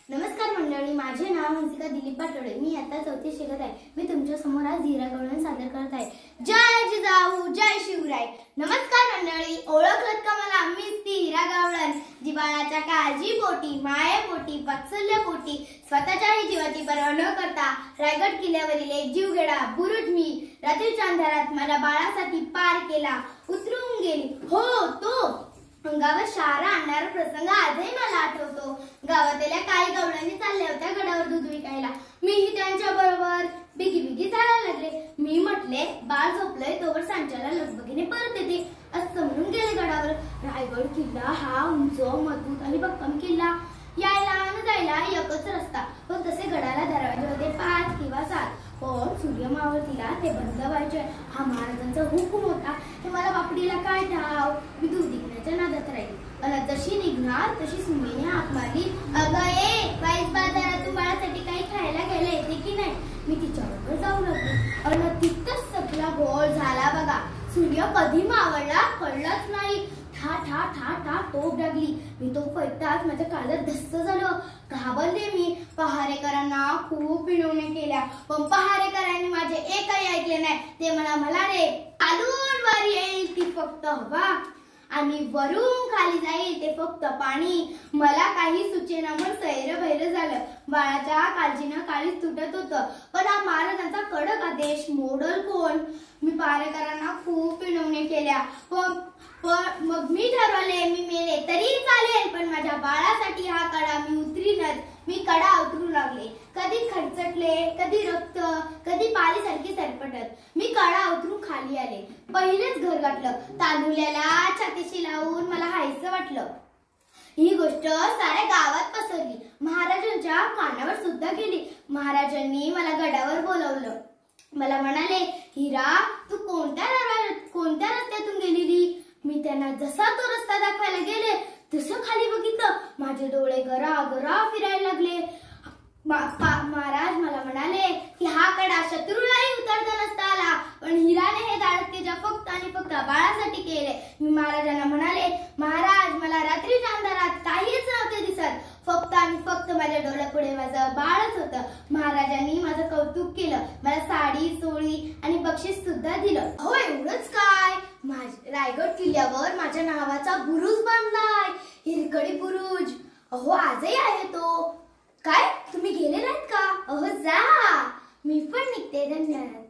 नमस्कार मंडळी, माझे नाव हंसिका दिलीप पाटोळे। मी आता 4थी शिकत आहे। मी तुमच्या समोर आज हिरा गवळण सादर करत आहे। जय जिजाऊ, जय शिवराय। नमस्कार मंडळी, ओळखलत का मला? मीच ती हिरा गवळण, जी बाळाच्या काळजीपोटी, मायेपोटी, वात्सल्यापोटी स्वतःच्याही जीवाची पर्वा न करता रायगड किल्ल्यावरील एक जीवघेडा बुरुज मी रात्रीच्या अंधारात माझ्या बाळासाठी पार केला, उतरून गेली। हो, तो गावात शाळा आणणारा प्रसंग आजही मला आठवतो। गावातल्या काही गवळणी चालल्या होत्या गडावर दूध विकायला। मीही त्यांच्या बरोबर बिगी चालायला लागले। मी म्हटले, बाळ झोपलंय तोवर सांच्याला लगबगीने परत येते असं म्हणून गेले गडावर। रायगड किल्ला हा उंच, मजबूत आणि भक्कम किल्ला। यायला आणि जायला एकच रस्ता, पण तसे गडाला दरवाजे होते 5 किंवा 7। पण सूर्य मावळतीला ते बंद व्हायचे हा महाराजांचा हुकूम होता। हे मला बापडीला काय ठाव, मी दूध विकण्याच्या नादात राहिली। आणि जशी निघणार तशी सुमीने हाक मारली, अगं ये बाईस, बाजारातून बाळासाठी काही खायला घ्यायला येते की नाही? मी तिच्याबरोबर जाऊ लागली आणि तिथंच सगळा गोळ झाला बघा। सूर्य कधी मावळला कळलंच नाही। ठा ठा ठा ठा टोप लागली। मी तो पैताच माझ्या काळजात धस्स झालं। घाबरले मी। पहारेकरांना खूप विनवण्या केल्या, पण पहारेकरांनी माझे एकही ऐकले नाही। ते मला म्हणाले, खालून वर येईल ती फक्त हवा आणि वरून खाली जाईल ते फक्त पाणी। मला काही सुचेना, मन सैरभैर झालं। बाळाच्या काळजीनं काळीच तुटत होतं, पण हा महाराजांचा कडक आदेश मोडल कोण? मी पहारेकरांना खूप विनवण्या केल्या, पण मग मी ठरवले, मी मेले तरी चालेल, पण माझ्या बाळासाठी हा कडा मी उतरीनच। मी कडा उतरू लागले, कधी खरचटले, कधी रक्त, कधी पालीसारखी सरपटत। मी कडा उतरून खाली आले। पहिलेच घर गाठलं, तांदुल्याला छातीशी लावून मला हायचं वाटलं। ही गोष्ट साऱ्या गावात पसरली, महाराजांच्या कानावर सुद्धा गेली। महाराजांनी मला गडावर बोलवलं। मला म्हणाले, हिरा, तू कोणत्या रस्त्यातून गेलेली? मी त्यांना जसा तो रस्ता दाखवायला गेले तसं खाली बघितलं। माझे डोळे गरा फिरायला लागले। महाराज मला म्हणाले की हा कडा शत्रूलाही उतरता नसता आला, पण हिराने हे धाडस फक्त आणि फक्त बाळासाठी केले। मी महाराजांना म्हणाले, महाराज, मला रात्रीच्या अंधारात काहीच नव्हते दिसत, फक्त आणि फक्त माझ्या डोळ्यापुढे माझं बाळच होतं। महाराजांनी माझं कौतुक केलं, मला साडी, चोळी आणि बक्षीस सुद्धा दिलं। हो, एवढंच काय, रायगड किल्ल्यावर माझ्या नावाचा बुरुज बांधलाय, हिरकडी बुरुज। अहो, आजही आहे तो। काय तुम्ही गेले नाहीत का? अहो जा, मी पण निघते। धन्यवाद।